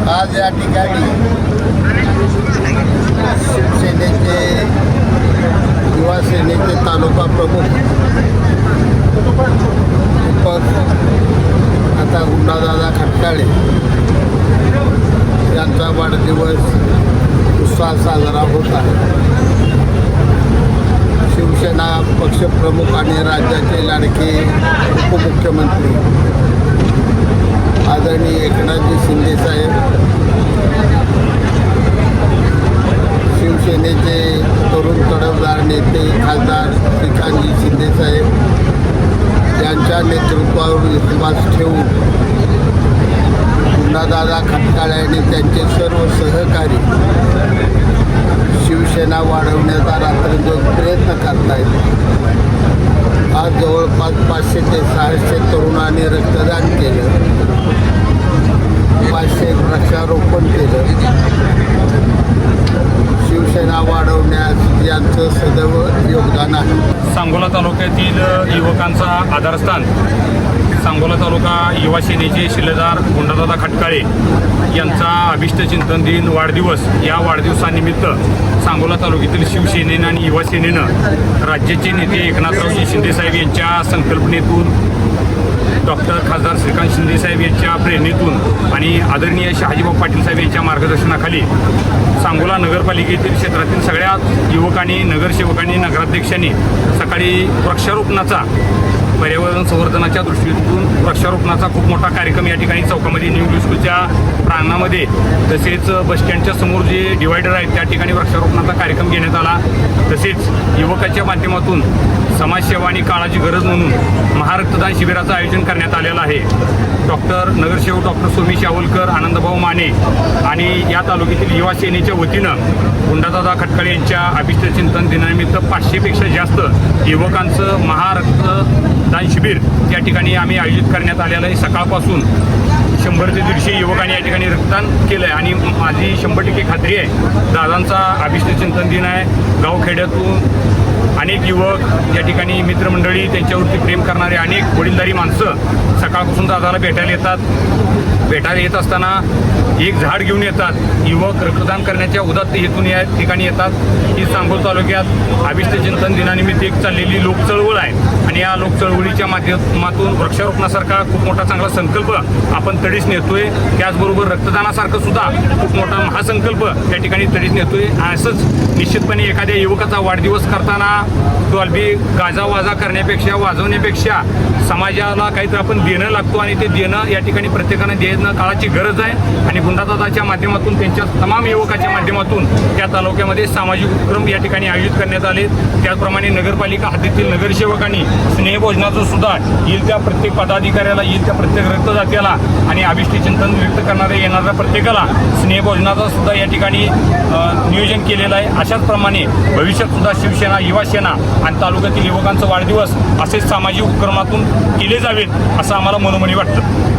आज या ठिकाणी शिवसेनेचे युवा सेनेचे तालुका प्रमुख दीपक आता गुंडादादा खटकाळे यांचा वाढदिवस उत्साहात साजरा होत आहे। शिवसेना पक्षप्रमुख आणि राज्याचे लाडके उपमुख्यमंत्री आदरणीय एकनाथजी शिंदे साहेब, शिवसेनेचे तरुण तडफदार नेते खासदार श्रीकांतजी शिंदे साहेब यांच्या नेतृत्वावर विश्वास ठेवून गुंडादादा खटकाळे आणि त्यांचे सर्व सहकारी शिवसेना वाढवण्याचा रात्रंदिवस प्रयत्न करत आहेत। आज जवळपास 500 ते 600 तरुणांनी रक्तदान केलं, 500 वृक्षारोपण केलं। शिवसेना वाढवण्यास यांचं सदैव योगदान आहे। सांगोला तालुक्यातील युवकांचा आधारस्थान सांगोला तालुका युवा सेनेचे शिलेदार गुंडादादा खटकाळे यांचा अभिष्ट चिंतन दिन वाढदिवस, या वाढदिवसानिमित्त सांगोला तालुक्यातील शिवसेनेनं आणि युवा सेनेनं राज्याचे नेते एकनाथरावजी शिंदेसाहेब यांच्या संकल्पनेतून, डॉक्टर खासदार श्रीकांत शिंदेसाहेब यांच्या प्रेरणेतून आणि आदरणीय शहाजीभाऊ पाटील साहेब यांच्या मार्गदर्शनाखाली सांगोला नगरपालिकेतील क्षेत्रातील सगळ्या युवकांनी, नगरसेवकांनी, नगराध्यक्षांनी सकाळी वृक्षारोपणाचा, पर्यावरण संवर्धनाच्या दृष्टीतून वृक्षारोपणाचा खूप मोठा कार्यक्रम या ठिकाणी चौकामध्ये न्यू स्कूलच्या प्रांगणामध्ये, तसेच बसस्टँडच्या समोर जे डिवायडर आहेत त्या ठिकाणी वृक्षारोपणाचा कार्यक्रम घेण्यात आला। तसेच युवकाच्या माध्यमातून समाजसेवा आणि काळाची गरज म्हणून महारक्तदान शिबिराचं आयोजन करण्यात आलेलं आहे। नगरसेवक डॉक्टर सोमेश यावलकर, आनंदभाऊ माने आणि या तालुक्यातील युवा सेनेच्या वतीनं गुंडादादा खटकाळे यांच्या अभिष्ट चिंतन दिनानिमित्त 500पेक्षा जास्त युवकांचं महारक्तदान शिबिर या ठिकाणी आम्ही आयोजित करण्यात आलेलं आहे। सकाळपासून 100 ते 150 युवकांनी या ठिकाणी रक्तदान केलं आहे आणि माझी 100% खात्री आहे, दादांचा अभिष्ट चिंतन दिन आहे। गावखेड्यातून अनेक युवक या ठिकाणी, मित्रमंडळी, त्यांच्यावरती प्रेम करणारे अनेक वडीलधारी माणसं सकाळपासून दादाला भेटायला येत असताना एक झाड घेऊन येतात। युवक रक्तदान करण्याच्या उदात्त हेतून या ठिकाणी येतात। ही सांगोला तालुक्यात अभिष्ट चिंतन दिनानिमित्त एक चाललेली लोकचळवळ आहे आणि या लोकचळवळीच्या माध्यमातून वृक्षारोपणासारखा खूप मोठा चांगला संकल्प आपण तडीस नेतोय। त्याचबरोबर रक्तदानासारखं सुद्धा खूप मोठा महासंकल्प या ठिकाणी तडीस नेतोय। असंच निश्चितपणे एखाद्या युवकाचा वाढदिवस करताना डॉल्बी गाजावाजा करण्यापेक्षा, वाजवण्यापेक्षा समाजाला काहीतरी आपण देणं लागतो आणि ते देणं या ठिकाणी प्रत्येकाने देणं काळाची गरज आहे। आणि गुंडादादाच्या माध्यमातून, त्यांच्या तमाम युवकाच्या माध्यमातून त्या तालुक्यामध्ये सामाजिक उपक्रम या ठिकाणी आयोजित करण्यात आले। त्याचप्रमाणे नगरपालिका हद्दीतील नगरसेवकांनी स्नेहभोजनाचं सुद्धा येईल त्या प्रत्येक पदाधिकाऱ्याला, येईल त्या प्रत्येक रक्तदात्याला आणि अभिष्ट चिंतन व्यक्त करणाऱ्या येणाऱ्या प्रत्येकाला स्नेहभोजनाचं सुद्धा या ठिकाणी नियोजन केलेलं आहे। अशाच प्रमाणे भविष्यात सुद्धा शिवसेना, युवा सेना आणि तालुक्यातील युवकांचा वाढदिवस असेच सामाजिक उपक्रमातून केले जावेत असं आम्हाला मनोमनी वाटतं।